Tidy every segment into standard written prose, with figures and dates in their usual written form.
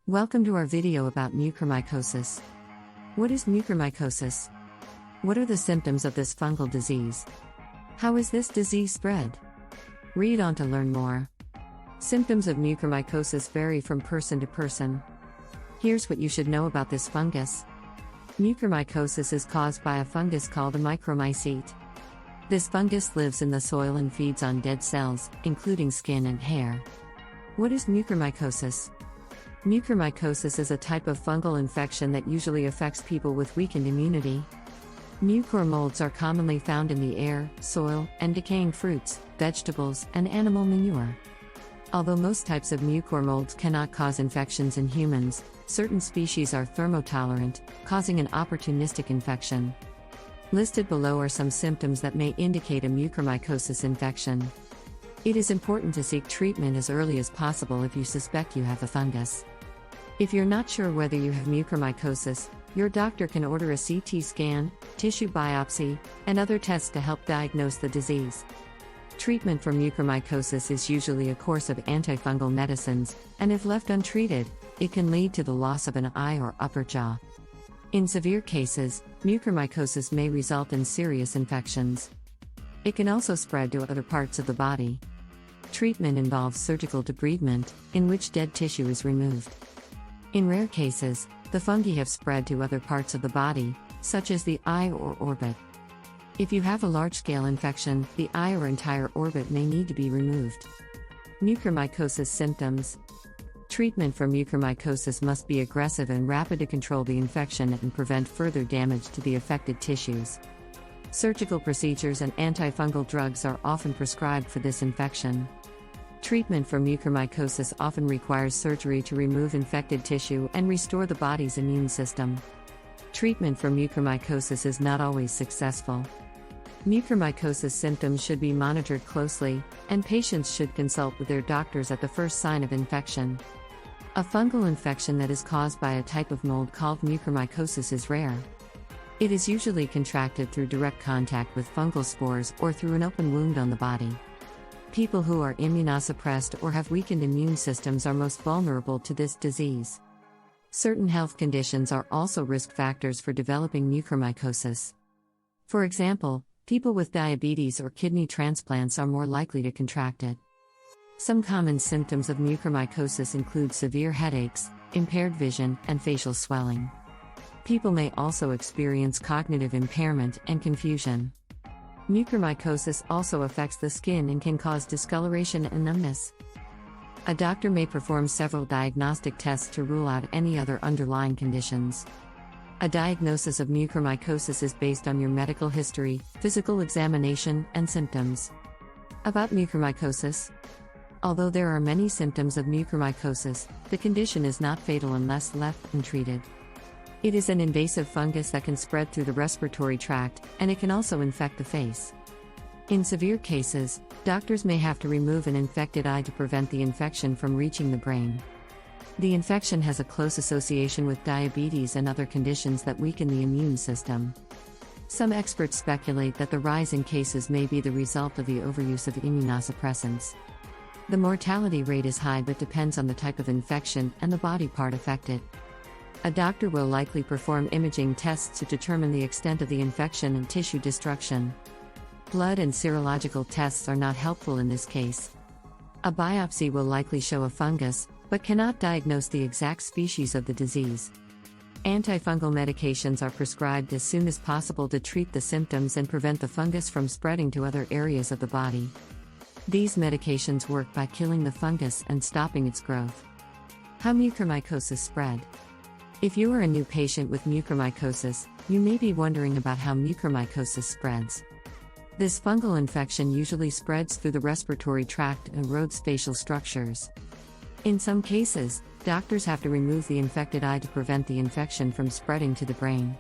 Welcome to our video about mucormycosis. What is mucormycosis? What are the symptoms of this fungal disease? How is this disease spread? Read on to learn more. Symptoms of mucormycosis vary from person to person. Here's what you should know about this fungus. Mucormycosis is caused by a fungus called a micromycete. This fungus lives in the soil and feeds on dead cells, including skin and hair. What is mucormycosis? Mucormycosis is a type of fungal infection that usually affects people with weakened immunity. Mucor molds are commonly found in the air, soil, and decaying fruits, vegetables, and animal manure. Although most types of mucor molds cannot cause infections in humans, certain species are thermotolerant, causing an opportunistic infection. Listed below are some symptoms that may indicate a mucormycosis infection. It is important to seek treatment as early as possible if you suspect you have the fungus. If you're not sure whether you have mucormycosis, your doctor can order a CT scan, tissue biopsy, and other tests to help diagnose the disease. Treatment for mucormycosis is usually a course of antifungal medicines, and if left untreated, it can lead to the loss of an eye or upper jaw. In severe cases, mucormycosis may result in serious infections. It can also spread to other parts of the body. Treatment involves surgical debridement, in which dead tissue is removed. In rare cases, the fungi have spread to other parts of the body, such as the eye or orbit. If you have a large-scale infection, the eye or entire orbit may need to be removed. Mucormycosis symptoms. Treatment for mucormycosis must be aggressive and rapid to control the infection and prevent further damage to the affected tissues. Surgical procedures and antifungal drugs are often prescribed for this infection. Treatment for mucormycosis often requires surgery to remove infected tissue and restore the body's immune system. Treatment for mucormycosis is not always successful. Mucormycosis symptoms should be monitored closely, and patients should consult with their doctors at the first sign of infection. A fungal infection that is caused by a type of mold called mucormycosis is rare. It is usually contracted through direct contact with fungal spores or through an open wound on the body. People who are immunosuppressed or have weakened immune systems are most vulnerable to this disease. Certain health conditions are also risk factors for developing mucormycosis. For example, people with diabetes or kidney transplants are more likely to contract it. Some common symptoms of mucormycosis include severe headaches, impaired vision, and facial swelling. People may also experience cognitive impairment and confusion. Mucormycosis also affects the skin and can cause discoloration and numbness. A doctor may perform several diagnostic tests to rule out any other underlying conditions. A diagnosis of mucormycosis is based on your medical history, physical examination, and symptoms. About mucormycosis. Although there are many symptoms of mucormycosis, the condition is not fatal unless left untreated. It is an invasive fungus that can spread through the respiratory tract, and it can also infect the face. In severe cases, doctors may have to remove an infected eye to prevent the infection from reaching the brain. The infection has a close association with diabetes and other conditions that weaken the immune system. Some experts speculate that the rise in cases may be the result of the overuse of immunosuppressants. The mortality rate is high but depends on the type of infection and the body part affected. A doctor will likely perform imaging tests to determine the extent of the infection and tissue destruction. Blood and serological tests are not helpful in this case. A biopsy will likely show a fungus, but cannot diagnose the exact species of the disease. Antifungal medications are prescribed as soon as possible to treat the symptoms and prevent the fungus from spreading to other areas of the body. These medications work by killing the fungus and stopping its growth. How mucormycosis spread. If you are a new patient with mucormycosis, you may be wondering about how mucormycosis spreads. This fungal infection usually spreads through the respiratory tract and erodes facial structures. In some cases, doctors have to remove the infected eye to prevent the infection from spreading to the brain.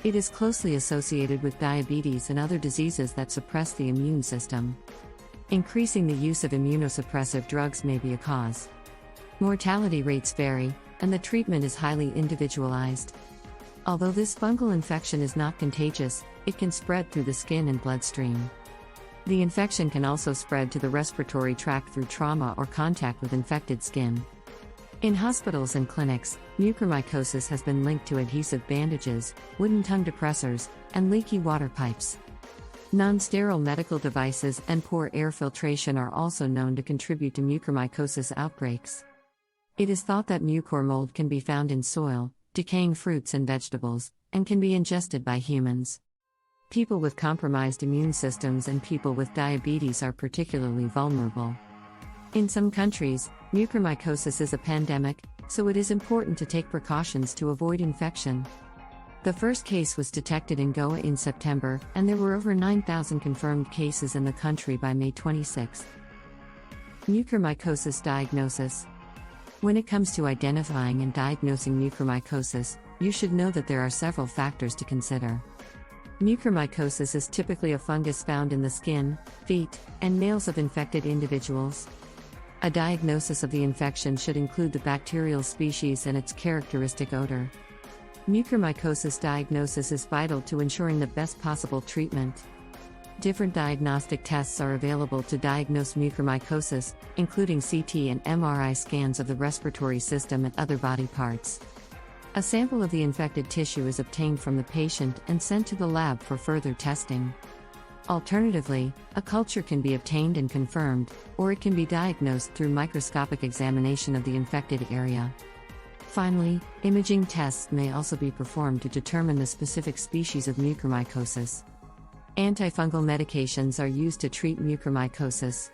It is closely associated with diabetes and other diseases that suppress the immune system. Increasing the use of immunosuppressive drugs may be a cause. Mortality rates vary, and the treatment is highly individualized. Although this fungal infection is not contagious, it can spread through the skin and bloodstream. The infection can also spread to the respiratory tract through trauma or contact with infected skin. In hospitals and clinics, mucormycosis has been linked to adhesive bandages, wooden tongue depressors, and leaky water pipes. Non-sterile medical devices and poor air filtration are also known to contribute to mucormycosis outbreaks. It is thought that Mucor mold can be found in soil, decaying fruits and vegetables, and can be ingested by humans. People with compromised immune systems and people with diabetes are particularly vulnerable. In some countries, mucormycosis is a pandemic, so it is important to take precautions to avoid infection. The first case was detected in Goa in September, and there were over 9,000 confirmed cases in the country by May 26. Mucormycosis diagnosis. When it comes to identifying and diagnosing mucormycosis, you should know that there are several factors to consider. Mucormycosis is typically a fungus found in the skin, feet, and nails of infected individuals. A diagnosis of the infection should include the bacterial species and its characteristic odor. Mucormycosis diagnosis is vital to ensuring the best possible treatment. Different diagnostic tests are available to diagnose mucormycosis, including CT and MRI scans of the respiratory system and other body parts. A sample of the infected tissue is obtained from the patient and sent to the lab for further testing. Alternatively, a culture can be obtained and confirmed, or it can be diagnosed through microscopic examination of the infected area. Finally, imaging tests may also be performed to determine the specific species of mucormycosis. Antifungal medications are used to treat mucormycosis.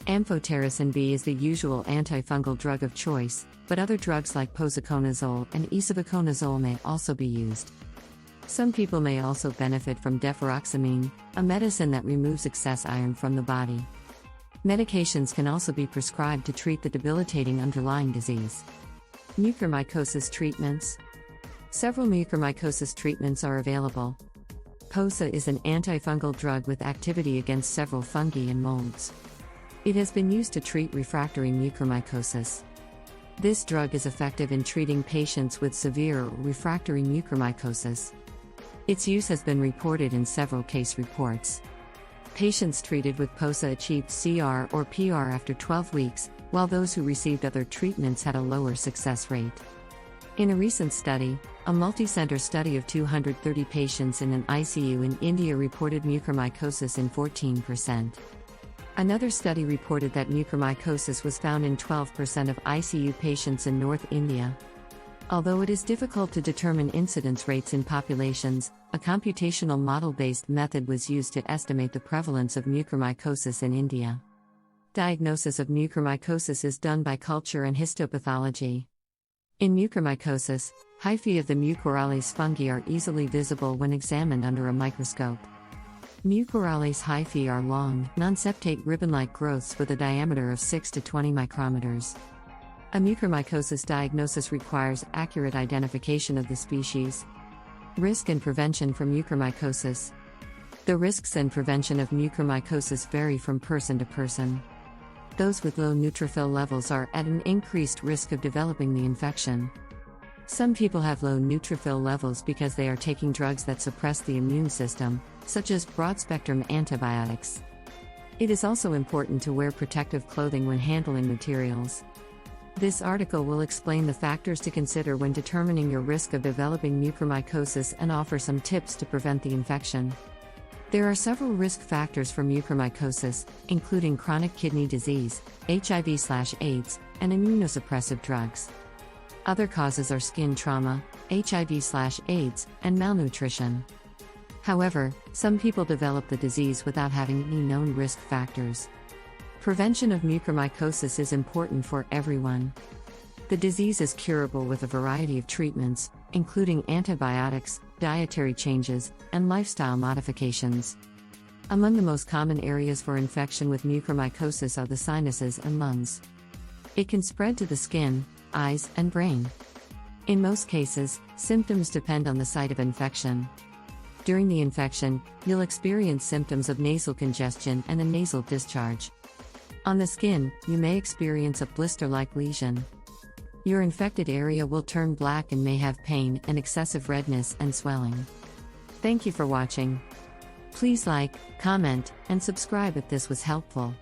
Amphotericin B is the usual antifungal drug of choice, but other drugs like posaconazole and isavuconazole may also be used. Some people may also benefit from deferoxamine, a medicine that removes excess iron from the body. Medications can also be prescribed to treat the debilitating underlying disease. Mucormycosis treatments. Several mucormycosis treatments are available. POSA is an antifungal drug with activity against several fungi and molds. It has been used to treat refractory mucormycosis. This drug is effective in treating patients with severe or refractory mucormycosis. Its use has been reported in several case reports. Patients treated with POSA achieved CR or PR after 12 weeks, while those who received other treatments had a lower success rate. In a recent study, a multi-center study of 230 patients in an ICU in India reported mucormycosis in 14%. Another study reported that mucormycosis was found in 12% of ICU patients in North India. Although it is difficult to determine incidence rates in populations, a computational model-based method was used to estimate the prevalence of mucormycosis in India. Diagnosis of mucormycosis is done by culture and histopathology. In mucormycosis, hyphae of the Mucorales fungi are easily visible when examined under a microscope. Mucorales hyphae are long, non-septate ribbon-like growths with a diameter of 6 to 20 micrometers. A mucormycosis diagnosis requires accurate identification of the species. Risk and prevention for mucormycosis. The risks and prevention of mucormycosis vary from person to person. Those with low neutrophil levels are at an increased risk of developing the infection. Some people have low neutrophil levels because they are taking drugs that suppress the immune system, such as broad-spectrum antibiotics. It is also important to wear protective clothing when handling materials. This article will explain the factors to consider when determining your risk of developing mucormycosis and offer some tips to prevent the infection. There are several risk factors for mucormycosis, including chronic kidney disease, HIV/AIDS, and immunosuppressive drugs. Other causes are skin trauma, HIV/AIDS, and malnutrition. However, some people develop the disease without having any known risk factors. Prevention of mucormycosis is important for everyone. The disease is curable with a variety of treatments, including antibiotics, dietary changes, and lifestyle modifications. Among the most common areas for infection with mucormycosis are the sinuses and lungs. It can spread to the skin, eyes, and brain. In most cases, symptoms depend on the site of infection. During the infection, you'll experience symptoms of nasal congestion and a nasal discharge. On the skin, you may experience a blister-like lesion. Your infected area will turn black and may have pain and excessive redness and swelling. Thank you for watching. Please like, comment, and subscribe if this was helpful.